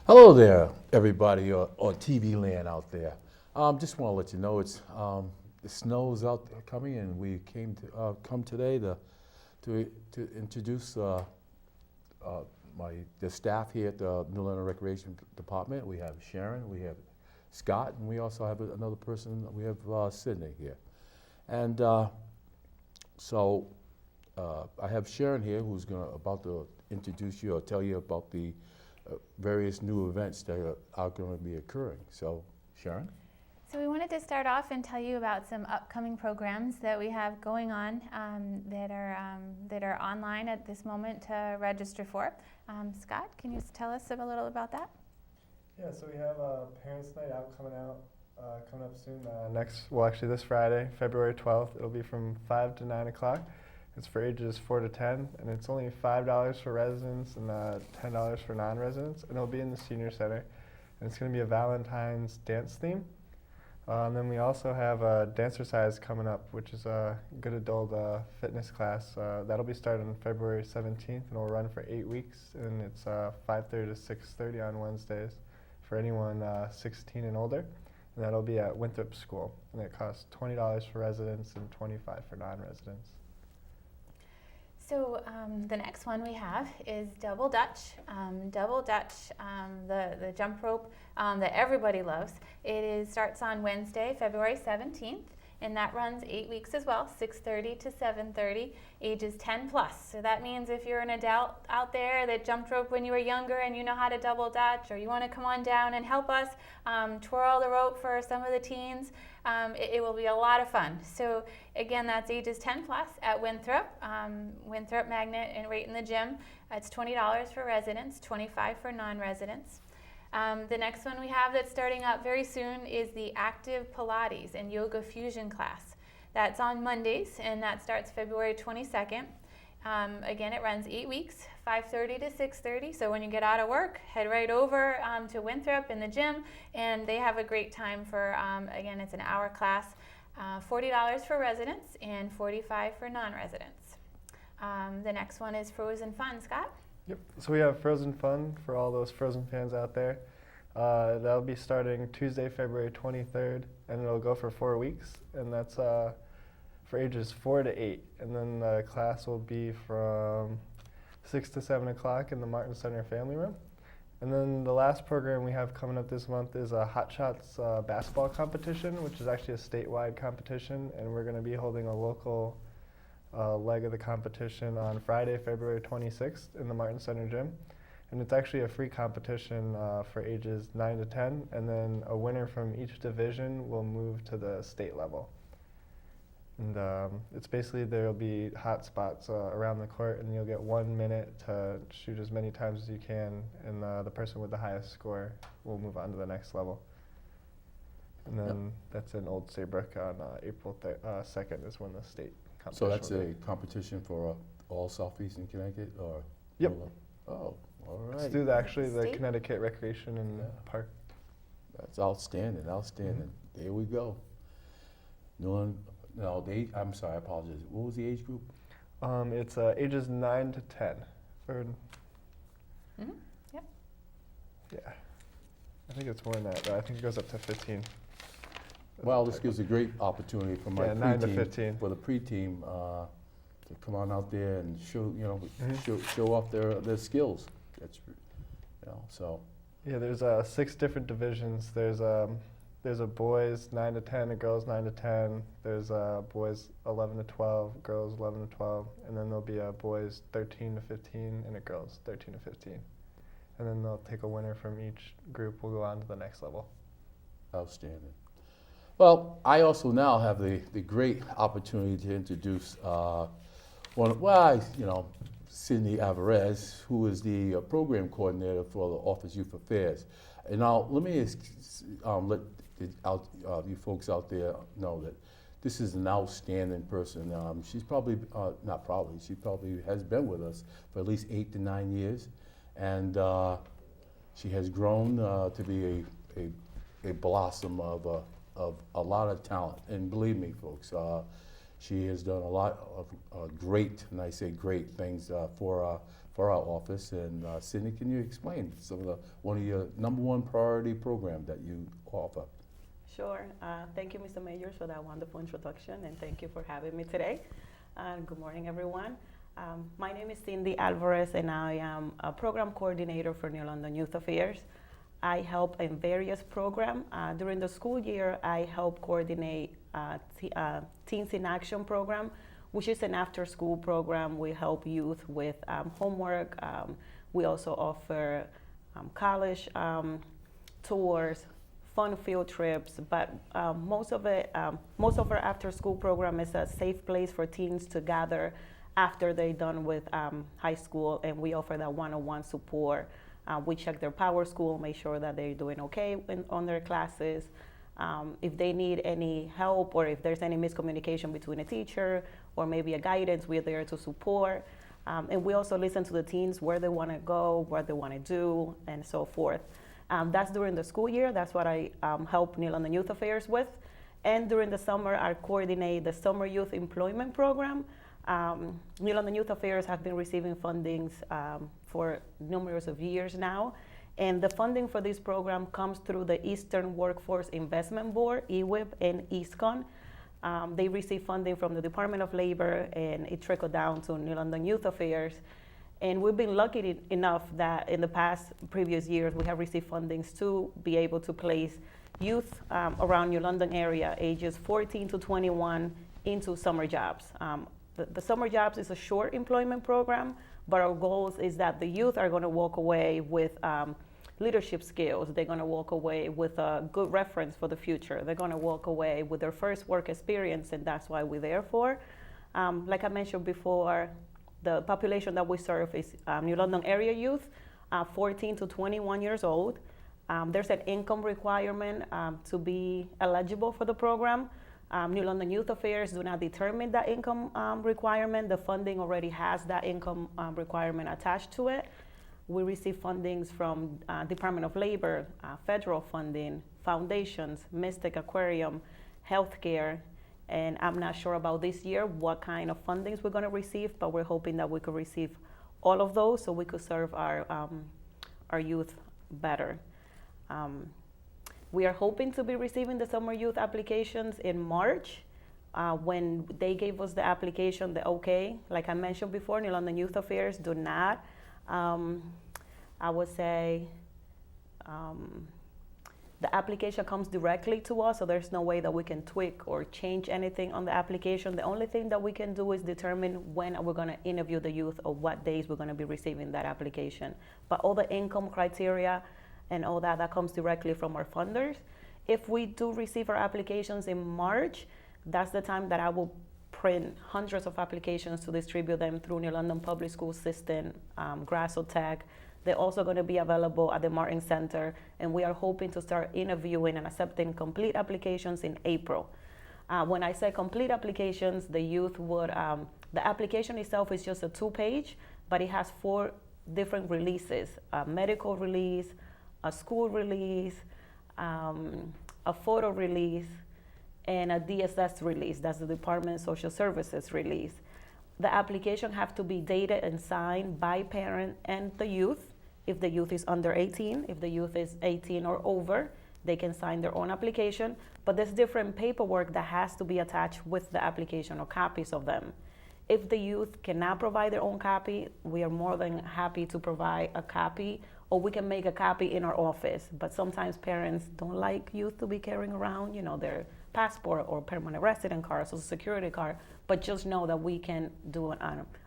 Hello there, everybody on TV land out there. Just want to let you know the snow's out there coming, and we came to come today to introduce the staff here at the New Orleans Recreation Department. We have Sharon, we have Scott, and we also have another person. We have Sydney here, and I have Sharon here, who's about to introduce you or tell you about the various new events that are going to be occurring. So, Sharon? So we wanted to start off and tell you about some upcoming programs that we have going on that are online at this moment to register for. Scott, can you tell us a little about that? Yeah, so we have a Parents' Night Out coming up soon. Actually this Friday, February 12th. It'll be from 5 to 9 o'clock. It's for ages 4 to 10, and it's only $5 for residents and $10 for non-residents, and it'll be in the Senior Center. And it's going to be a Valentine's dance theme. And then we also have Dancercise coming up, which is a good adult fitness class. That'll be starting on February 17th, and it'll run for 8 weeks, and it's 5:30 to 6:30 on Wednesdays for anyone 16 and older. And that'll be at Winthrop School, and it costs $20 for residents and $25 for non-residents. So the next one we have is Double Dutch. Double Dutch, the jump rope that everybody loves. Starts on Wednesday, February 17th, and that runs 8 weeks as well, 6:30 to 7:30, ages 10 plus. So that means if you're an adult out there that jumped rope when you were younger and you know how to double dutch, or you want to come on down and help us twirl the rope for some of the teens, it will be a lot of fun. So again, that's ages 10 plus at Winthrop Magnet, and right in the gym. It's $20 for residents, $25 for non-residents. The next one we have that's starting up very soon is the Active Pilates and Yoga Fusion class. That's on Mondays, and that starts February 22nd. Again, it runs 8 weeks, 5:30 to 6:30. So when you get out of work, head right over to Winthrop in the gym, and they have a great time for, again, it's an hour class, $40 for residents and $45 for non-residents. The next one is Frozen Fun. Scott? Yep. So we have Frozen Fun for all those Frozen fans out there. That'll be starting Tuesday, February 23rd, and it'll go for 4 weeks, and that's for ages 4 to 8. And then the class will be from 6 to 7 o'clock in the Martin Center Family Room. And then the last program we have coming up this month is a Hot Shots basketball competition, which is actually a statewide competition, and we're going to be holding a local leg of the competition on Friday, February 26th in the Martin Center Gym. And it's actually a free competition for ages 9 to 10, and then a winner from each division will move to the state level. And it's basically, there'll be hot spots around the court, and you'll get 1 minute to shoot as many times as you can, and the person with the highest score will move on to the next level. And then that's in Old Saybrook on April 2nd is when the state competition. So that's a competition for all Southeastern Connecticut, or? Yep. Oh, all right. It's through the State? Connecticut Recreation and Yeah. Park. That's outstanding. There we go. I'm sorry, I apologize. What was the age group? It's ages 9 to 10. Mm-hmm. Yep. Yeah. I think it's more than that, but I think it goes up to 15. Well, this gives a great opportunity for my 9 to pre-team, 15. for the pre-team to come on out there and show, Mhm. show off their skills. That's, so. Yeah, there's 6 different divisions. There's a boys 9 to 10, a girls 9 to 10. There's boys 11 to 12, girls 11 to 12, and then there'll be a boys 13 to 15 and a girls 13 to 15. And then they'll take a winner from each group. We'll go on to the next level. Outstanding. Well, I also now have the great opportunity to introduce Sydney Alvarez, who is the program coordinator for the Office Youth Affairs. And now let me let you folks out there know that this is an outstanding person. She's probably, not probably, she probably has been with us for at least 8 to 9 years. And she has grown to be a blossom of a lot of talent. And believe me, folks, She has done a lot of great, and I say great things for our office. And Cindy, can you explain some of one of your number one priority program that you offer? Sure. Thank you, Mr. Majors, for that wonderful introduction, and thank you for having me today. Good morning, everyone. My name is Cindy Alvarez, and I am a program coordinator for New London Youth Affairs. I help in various programs. During the school year, I help coordinate Teens in Action program, which is an after-school program. We help youth with homework. We also offer college tours, fun field trips, but most of our after-school program is a safe place for teens to gather after they're done with high school, and we offer that one-on-one support. We check their power school, make sure that they're doing okay on their classes. If they need any help, or if there's any miscommunication between a teacher or maybe a guidance, we're there to support. And we also listen to the teens, where they want to go, what they want to do, and so forth. That's during the school year. That's what I help New London Youth Affairs with. And during the summer, I coordinate the Summer Youth Employment Program. New London Youth Affairs have been receiving fundings for numerous of years now. And the funding for this program comes through the Eastern Workforce Investment Board, EWIB, and EastCon. They receive funding from the Department of Labor, and it trickled down to New London Youth Affairs. And we've been lucky enough that in the previous years, we have received fundings to be able to place youth around New London area, ages 14 to 21, into summer jobs. The summer jobs is a short employment program, but our goals is that the youth are going to walk away with leadership skills. They're going to walk away with a good reference for the future. They're going to walk away with their first work experience, and that's why we're there for. Like I mentioned before, the population that we serve is New London area youth, 14 to 21 years old. There's an income requirement to be eligible for the program. New London Youth Affairs do not determine that income requirement. The funding already has that income requirement attached to it. We receive fundings from Department of Labor, federal funding, foundations, Mystic Aquarium, healthcare, and I'm not sure about this year what kind of fundings we're going to receive, but we're hoping that we could receive all of those so we could serve our youth better. We are hoping to be receiving the summer youth applications in March. When they gave us the application, the okay, like I mentioned before, New London Youth Affairs do not, I would say, the application comes directly to us, so there's no way that we can tweak or change anything on the application. The only thing that we can do is determine when we're going to interview the youth or what days we're going to be receiving that application. But all the income criteria and all that comes directly from our funders. If we do receive our applications in March, that's the time that I will print hundreds of applications to distribute them through New London Public School System, Grasso Tech. They're also going to be available at the Martin Center, and we are hoping to start interviewing and accepting complete applications in April. When I say complete applications, the youth would, the application itself is just a 2-page, but it has 4 different releases: a medical release, a school release, a photo release, and a DSS release. That's the Department of Social Services release. The application have to be dated and signed by parent and the youth. If the youth is under 18, if the youth is 18 or over, they can sign their own application. But there's different paperwork that has to be attached with the application, or copies of them. If the youth cannot provide their own copy, we are more than happy to provide a copy, or we can make a copy in our office. But sometimes parents don't like youth to be carrying around, their passport or permanent resident card, social security card, but just know that we can do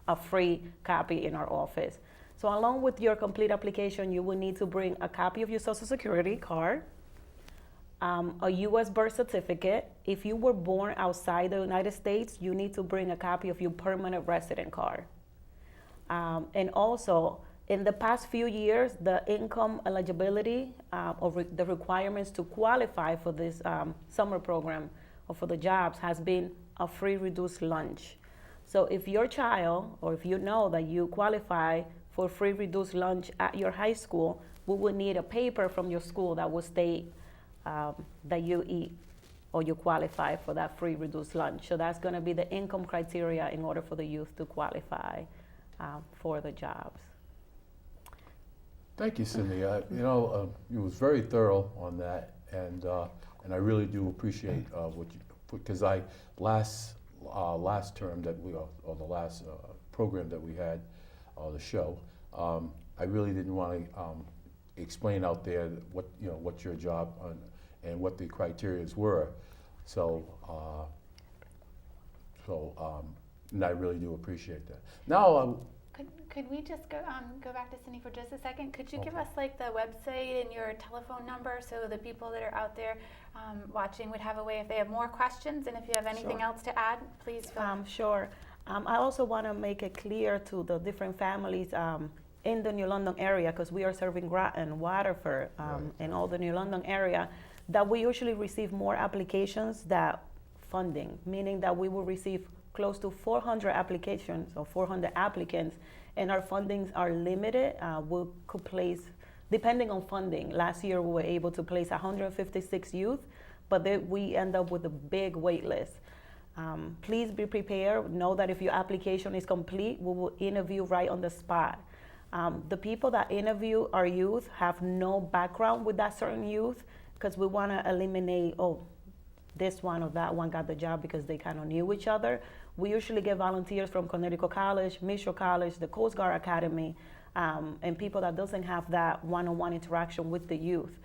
a free copy in our office. So along with your complete application, you will need to bring a copy of your social security card, a U.S. birth certificate. If you were born outside the United States, you need to bring a copy of your permanent resident card. And also, in the past few years, the income eligibility or the requirements to qualify for this summer program or for the jobs has been a free reduced lunch. So if your child, or if you know that you qualify for free reduced lunch at your high school, we will need a paper from your school that will state that you eat or you qualify for that free reduced lunch. So that's going to be the income criteria in order for the youth to qualify for the jobs. Thank you, Cindy. You was very thorough on that, and I really do appreciate what you, because last term that we, or the last program that we had, the show, I really didn't want to explain out there what your job and what the criteria were. So, and I really do appreciate that. Now, Could we just go back to Cindy for just a second? Could you give Okay. us like the website and your telephone number so the people that are out there watching would have a way if they have more questions, and if you have anything Sure. else to add, please feel Sure. I also want to make it clear to the different families in the New London area, because we are serving Groton, Waterford, Right. and all the New London area, that we usually receive more applications than funding, meaning that we will receive close to 400 applications or 400 applicants, and our fundings are limited. We could place, depending on funding, last year we were able to place 156 youth, but then we end up with a big wait list. Please be prepared. Know that if your application is complete, we will interview right on the spot. The people that interview our youth have no background with that certain youth, because we want to eliminate, this one or that one got the job because they kind of knew each other. We usually get volunteers from Connecticut College, Mitchell College, the Coast Guard Academy, and people that doesn't have that one-on-one interaction with the youth.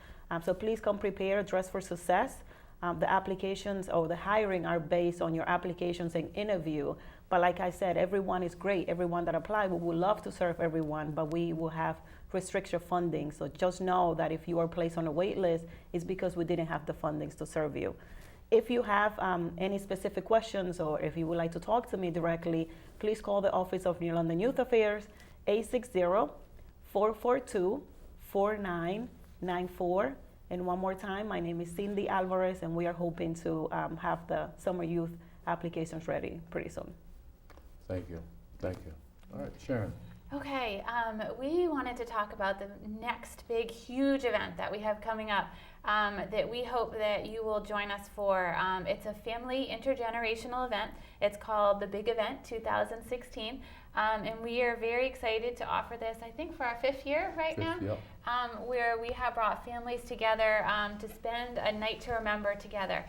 So please come prepared, dress for success. The applications or the hiring are based on your applications and interview. But like I said, everyone is great. Everyone that applied, we would love to serve everyone, but we will have restriction funding. So just know that if you are placed on a wait list, it's because we didn't have the fundings to serve you. If you have any specific questions, or if you would like to talk to me directly, please call the Office of New London Youth Affairs, 860-442-4994. And one more time, my name is Cindy Alvarez, and we are hoping to have the summer youth applications ready pretty soon. thank you. All right, Sharon. Okay, we wanted to talk about the next big, huge event that we have coming up that we hope that you will join us for. It's a family intergenerational event. It's called the Big Event 2016, and we are very excited to offer this, I think, for our 5th year right now, Yep. where we have brought families together to spend a night to remember together.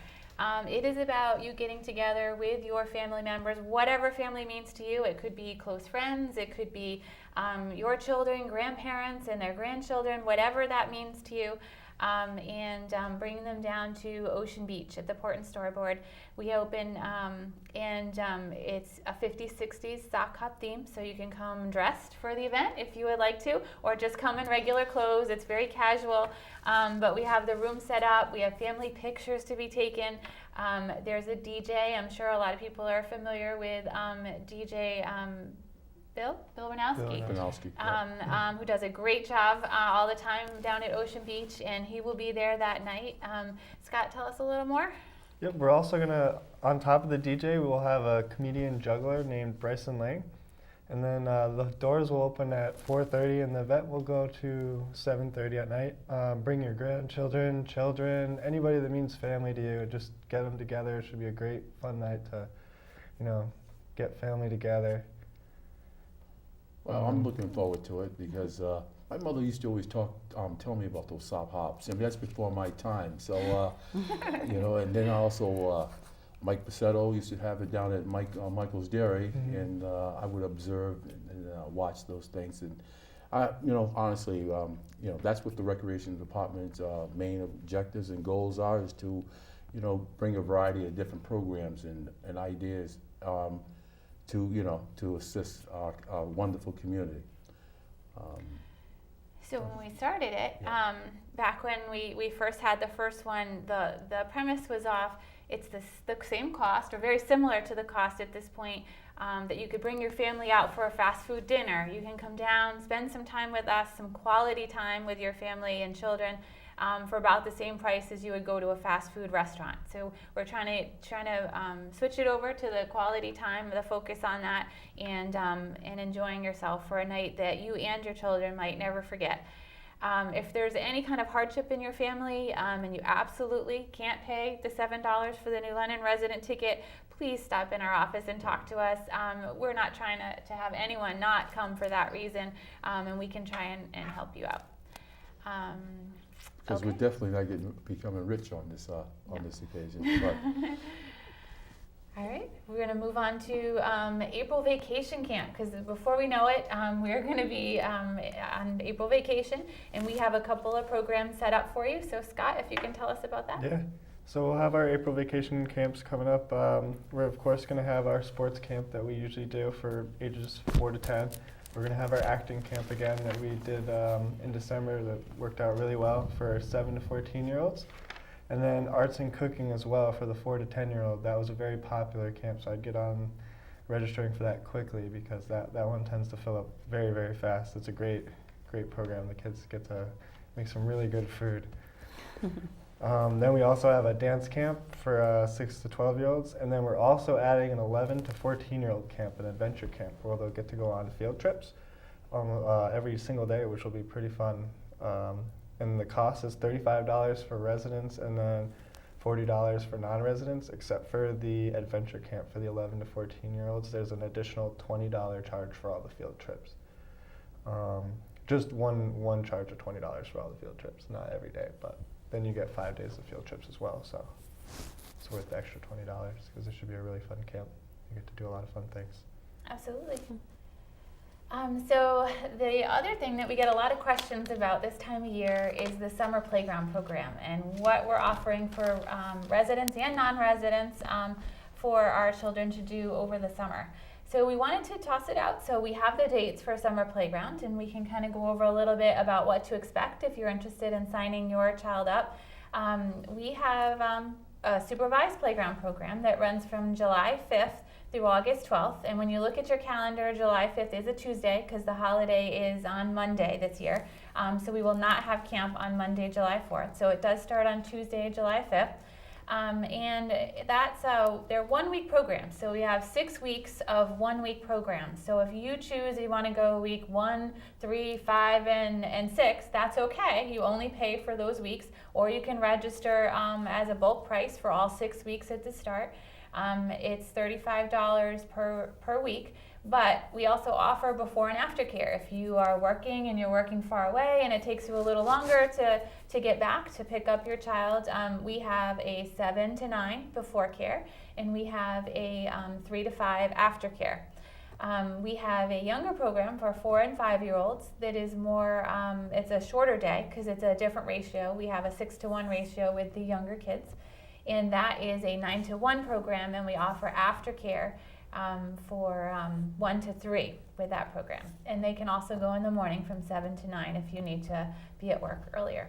It is about you getting together with your family members, whatever family means to you. It could be close friends, it could be your children, grandparents, and their grandchildren, whatever that means to you, and bringing them down to Ocean Beach at the Port and Storyboard. We open, and it's a 50s, 60s sock hop theme, so you can come dressed for the event if you would like to, or just come in regular clothes. It's very casual, but we have the room set up. We have family pictures to be taken. There's a DJ. I'm sure a lot of people are familiar with DJ Bill Wanowski. Panowski. Who does a great job all the time down at Ocean Beach, and he will be there that night. Scott, tell us a little more. Yep, we're also gonna, on top of the DJ, we will have a comedian juggler named Bryson Lang. And then the doors will open at 4:30 and the event will go to 7:30 at night. Bring your grandchildren, children, anybody that means family to you, just get them together. It should be a great, fun night to, get family together. Well, I'm looking forward to it because my mother used to always tell me about those sock hops. I mean, that's before my time. So, and then also Mike Pacetto used to have it down at Michael's Dairy, and I would observe and watch those things. And honestly, that's what the recreation department's main objectives and goals are: is to, bring a variety of different programs and ideas. To assist our wonderful community. So when we started it, back when we first had the first one, the premise was off. It's the same cost, or very similar to the cost at this point, that you could bring your family out for a fast food dinner. You can come down, spend some time with us, some quality time with your family and children, for about the same price as you would go to a fast food restaurant. So we're trying to switch it over to the quality time, the focus on that, and enjoying yourself for a night that you and your children might never forget. If there's any kind of hardship in your family and you absolutely can't pay the $7 for the New London resident ticket, please stop in our office and talk to us. We're not trying to have anyone not come for that reason, and we can try and help you out. Because we're Okay. definitely not becoming rich on this occasion. But All right, we're going to move on to April vacation camp, because before we know it, we're going to be on April vacation, and we have a couple of programs set up for you. So Scott, if you can tell us about that. Yeah. So we'll have our April vacation camps coming up. We're of course going to have our sports camp that we usually do for ages 4 to 10. We're going to have our acting camp again that we did in December that worked out really well for 7 to 14-year-olds. And then arts and cooking as well for the 4 to 10-year-old. That was a very popular camp, so I'd get on registering for that quickly because that one tends to fill up very, very fast. It's a great program. The kids get to make some really good food. Then we also have a dance camp for 6 to 12-year-olds, and then we're also adding an 11 to 14-year-old camp, an adventure camp, where they'll get to go on field trips every single day, which will be pretty fun. And the cost is $35 for residents and then $40 for non-residents, except for the adventure camp for the 11 to 14-year-olds. There's an additional $20 charge for all the field trips. Just one charge of $20 for all the field trips, not every day, but then you get 5 days of field trips as well, so it's worth the extra $20 because it should be a really fun camp. You get to do a lot of fun things. Absolutely. So the other thing that we get a lot of questions about this time of year is the summer playground program and what we're offering for residents and non-residents for our children to do over the summer. So we wanted to toss it out. So we have the dates for summer playground, and we can kind of go over a little bit about what to expect if you're interested in signing your child up. We have a supervised playground program that runs from July 5th through August 12th. And when you look at your calendar, July 5th is a Tuesday because the holiday is on Monday this year. So we will not have camp on Monday, July 4th. So it does start on Tuesday, July 5th. And that's they're 1 week programs. So we have 6 weeks of 1 week programs. So if you choose you want to go week 1, 3, 5, and 6, that's okay. You only pay for those weeks, or you can register as a bulk price for all 6 weeks at the start. It's $35 per week, but we also offer before and after care. If you are working and you're working far away and it takes you a little longer to get back to pick up your child, we have a 7 to 9 before care, and we have a 3 to 5 after care. We have a younger program for 4 and 5-year-olds that is more, it's a shorter day because it's a different ratio. We have a 6 to 1 ratio with the younger kids. And that is a 9 to 1 program, and we offer aftercare for 1 to 3 with that program. And they can also go in the morning from 7 to 9 if you need to be at work earlier.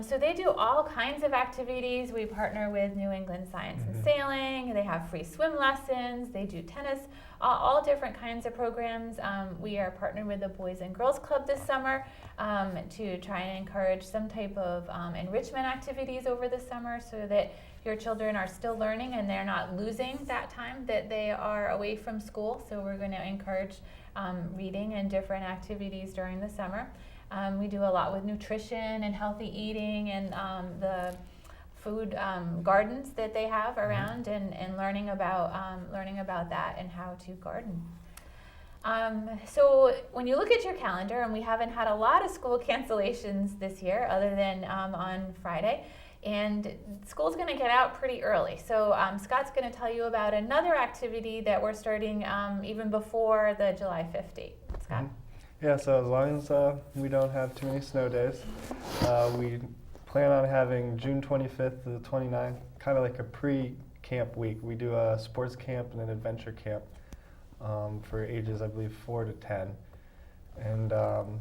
So they do all kinds of activities. We partner with New England Science and Sailing. They have free swim lessons. They do tennis, all different kinds of programs. We are partnered with the Boys and Girls Club this summer to try and encourage some type of enrichment activities over the summer so that your children are still learning and they're not losing that time that they are away from school. So we're going to encourage reading and different activities during the summer. We do a lot with nutrition and healthy eating and the food gardens that they have around and learning about that and how to garden. So when you look at your calendar, and we haven't had a lot of school cancellations this year other than on Friday, and school's going to get out pretty early. So Scott's going to tell you about another activity that we're starting even before the July 5th date. Scott? Yeah, so as long as we don't have too many snow days, we plan on having June 25th to the 29th, kind of like a pre-camp week. We do a sports camp and an adventure camp for ages, I believe, 4 to 10. And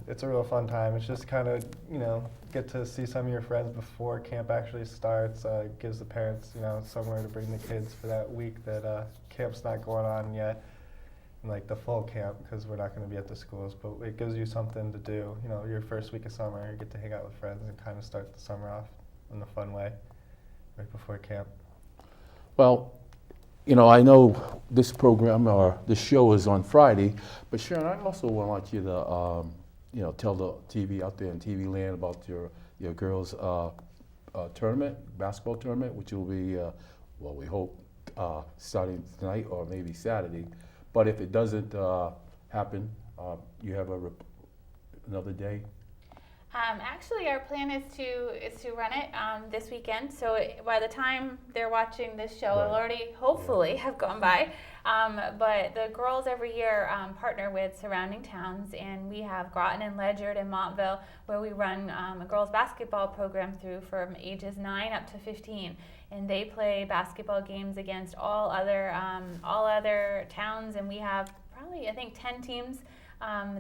it's a real fun time. It's just kind of, get to see some of your friends before camp actually starts. Gives the parents, somewhere to bring the kids for that week that camp's not going on yet. Like the full camp, because we're not going to be at the schools, but it gives you something to do. Your first week of summer, you get to hang out with friends and kind of start the summer off in a fun way, right before camp. well, I know this program or this show is on Friday, but Sharon, I also want you to tell the TV out there in TV land about your girls' tournament, basketball tournament, which will be, well, we hope, starting tonight or maybe Saturday. But if it doesn't happen, you have another day? Actually, our plan is to run it this weekend. So by the time they're watching this show, it'll Right. already hopefully have gone by. But the girls every year partner with surrounding towns, and we have Groton and Ledyard and Montville, where we run a girls basketball program through from ages 9 up to 15, and they play basketball games against all other towns, and we have probably, I think, 10 teams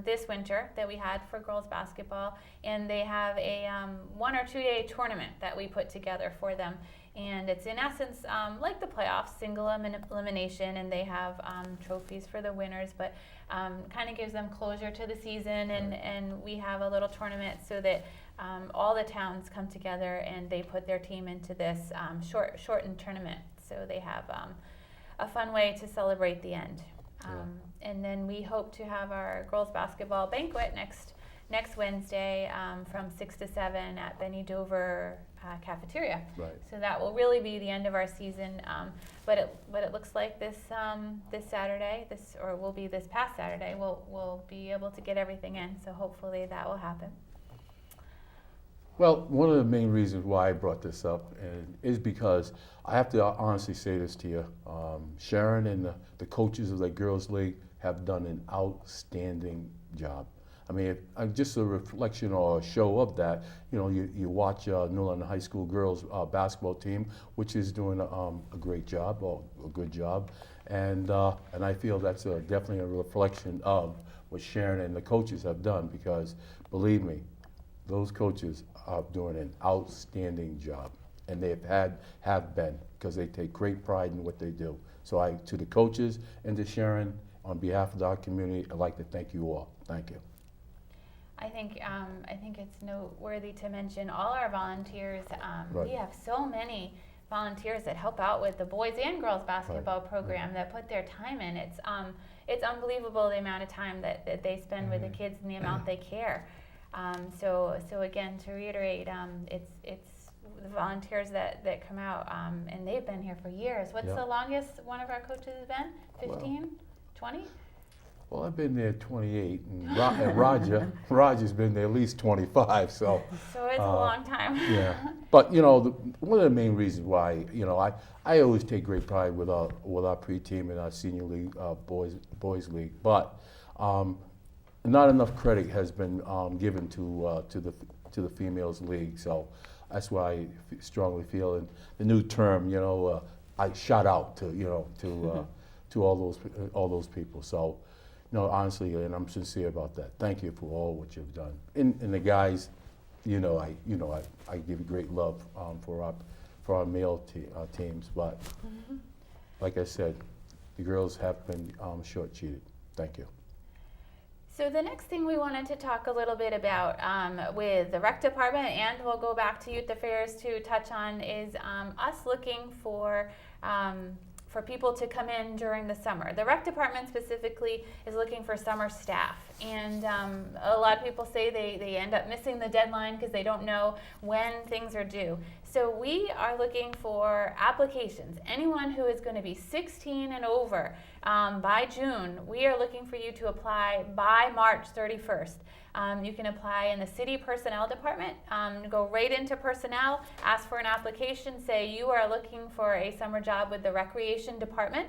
this winter that we had for girls basketball, and they have a 1 or 2 day tournament that we put together for them, and it's in essence like the playoffs, single elimination, and they have trophies for the winners, but kind of gives them closure to the season, and we have a little tournament so that all the towns come together and they put their team into this shortened tournament, so they have a fun way to celebrate the end. And then we hope to have our girls basketball banquet next Wednesday from 6 to 7 at Benny Dover cafeteria. Right. So that will really be the end of our season. But it looks like this Saturday, will be this past Saturday, we'll be able to get everything in. So hopefully that will happen. Well, one of the main reasons why I brought this up is because I have to honestly say this to you. Sharon and the coaches of the Girls League have done an outstanding job. I mean, just a reflection or a show of that, you watch New London High School girls basketball team, which is doing a great job, or a good job. And I feel that's definitely a reflection of what Sharon and the coaches have done, because believe me, those coaches are doing an outstanding job, and they have been, because they take great pride in what they do. So to the coaches and to Sharon, on behalf of our community, I'd like to thank you all. Thank you. I think it's noteworthy to mention all our volunteers. Right. We have so many volunteers that help out with the boys and girls basketball program that put their time in. It's unbelievable the amount of time that they spend with the kids and the amount they care. So again, to reiterate, it's the volunteers that come out, and they've been here for years. What's the longest one of our coaches has been? 15, 20? Well, I've been there 28, and Roger's been there at least 25. So it's a long time. Yeah, but one of the main reasons why I always take great pride with our pre-team and our senior league boys league, but not enough credit has been given to the females league. So that's why I strongly feel in the new term, I shout out to all those people. So. No, honestly, and I'm sincere about that. Thank you for all what you've done. And the guys, I give you great love for our male teams, but like I said, the girls have been short-cheated. Thank you. So the next thing we wanted to talk a little bit about with the rec department, and we'll go back to youth affairs to touch on, is us looking for people to come in during the summer. The rec department specifically is looking for summer staff, and a lot of people say they end up missing the deadline because they don't know when things are due. So we are looking for applications. Anyone who is going to be 16 and over by June, we are looking for you to apply by March 31st. You can apply in the city personnel department. Go right into personnel, ask for an application, say you are looking for a summer job with the recreation department.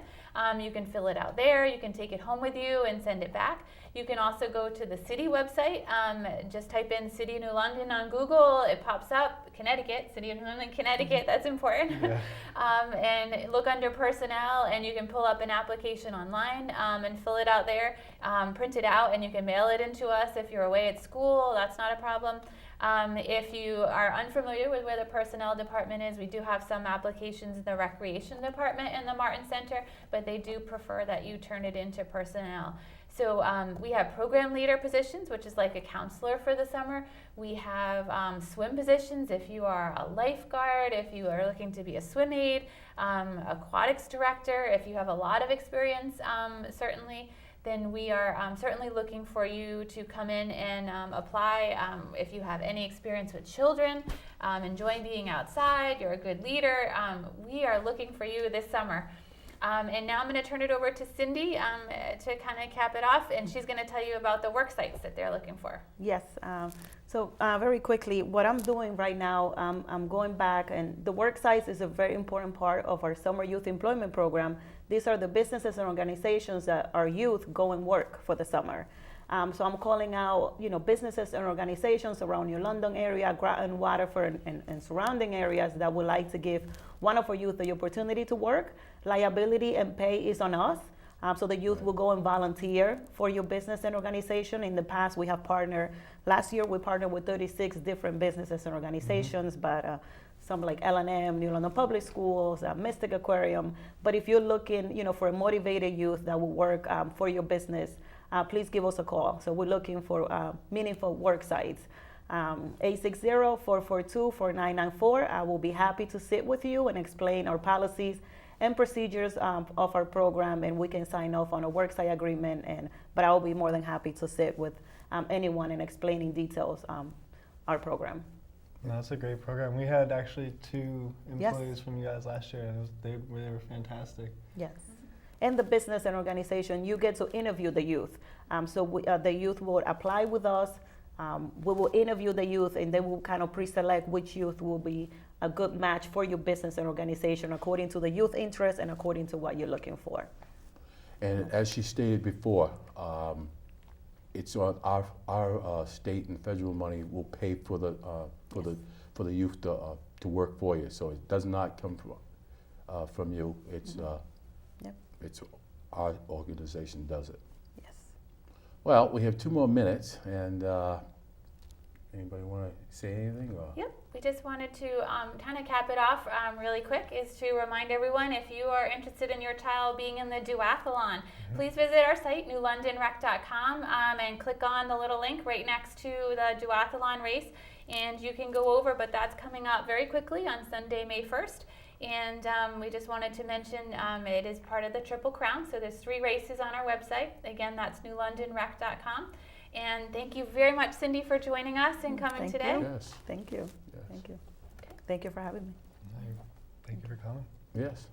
You can fill it out there. You can take it home with you and send it back. You can also go to the city website. Just type in City of New London on Google. It pops up. Connecticut, City of New London, Connecticut. That's important. Yeah. And look under personnel, and you can pull up an application online and fill it out there. Print it out, and you can mail it into us if you're away at school. That's not a problem. If you are unfamiliar with where the personnel department is, we do have some applications in the recreation department in the Martin Center, but they do prefer that you turn it into personnel. So we have program leader positions, which is like a counselor for the summer. We have swim positions if you are a lifeguard, if you are looking to be a swim aide, aquatics director, if you have a lot of experience, certainly. then we are certainly looking for you to come in and apply. If you have any experience with children, enjoying being outside, you're a good leader, we are looking for you this summer. And now I'm going to turn it over to Cindy to kind of cap it off, and she's going to tell you about the work sites that they're looking for. Yes. So very quickly, what I'm doing right now, I'm going back, and the work sites is a very important part of our summer youth employment program. These are the businesses and organizations that our youth go and work for the summer. So I'm calling out, businesses and organizations around New London area, Groton, Waterford, and surrounding areas that would like to give one of our youth the opportunity to work. Liability and pay is on us. So the youth will go and volunteer for your business and organization. In the past, we have last year we partnered with 36 different businesses and organizations, but some like L&M, New London Public Schools, Mystic Aquarium. But if you're looking, for a motivated youth that will work for your business, please give us a call. So we're looking for meaningful work sites. 860-442-4994. I will be happy to sit with you and explain our policies and procedures of our program, and we can sign off on a worksite agreement. But I will be more than happy to sit with anyone and explaining details our program. That's a great program. We had actually 2 Yes. employees from you guys last year, and they were fantastic. Yes. And the business and organization, you get to interview the youth. So the youth will apply with us. We will interview the youth, and they will kind of pre-select which youth will be a good match for your business and organization according to the youth interest and according to what you're looking for. And as she stated before, it's on our state and federal money will pay for the youth to work for you. So it does not come from you. It's Yep. it's our organization does it. Yes. Well, we have 2 more minutes, and anybody want to say anything? Or? Yep, we just wanted to kind of cap it off really quick, is to remind everyone, if you are interested in your child being in the duathlon, please visit our site, newlondonrec.com, and click on the little link right next to the duathlon race, and you can go over, but that's coming up very quickly on Sunday, May 1st. And we just wanted to mention it is part of the Triple Crown, so there's 3 races on our website. Again, that's newlondonrec.com. And thank you very much, Cindy, for joining us and coming Thank today. you. Yes. Thank you. Yes. Thank you. Thank you for having me. Thank you for coming. Yes.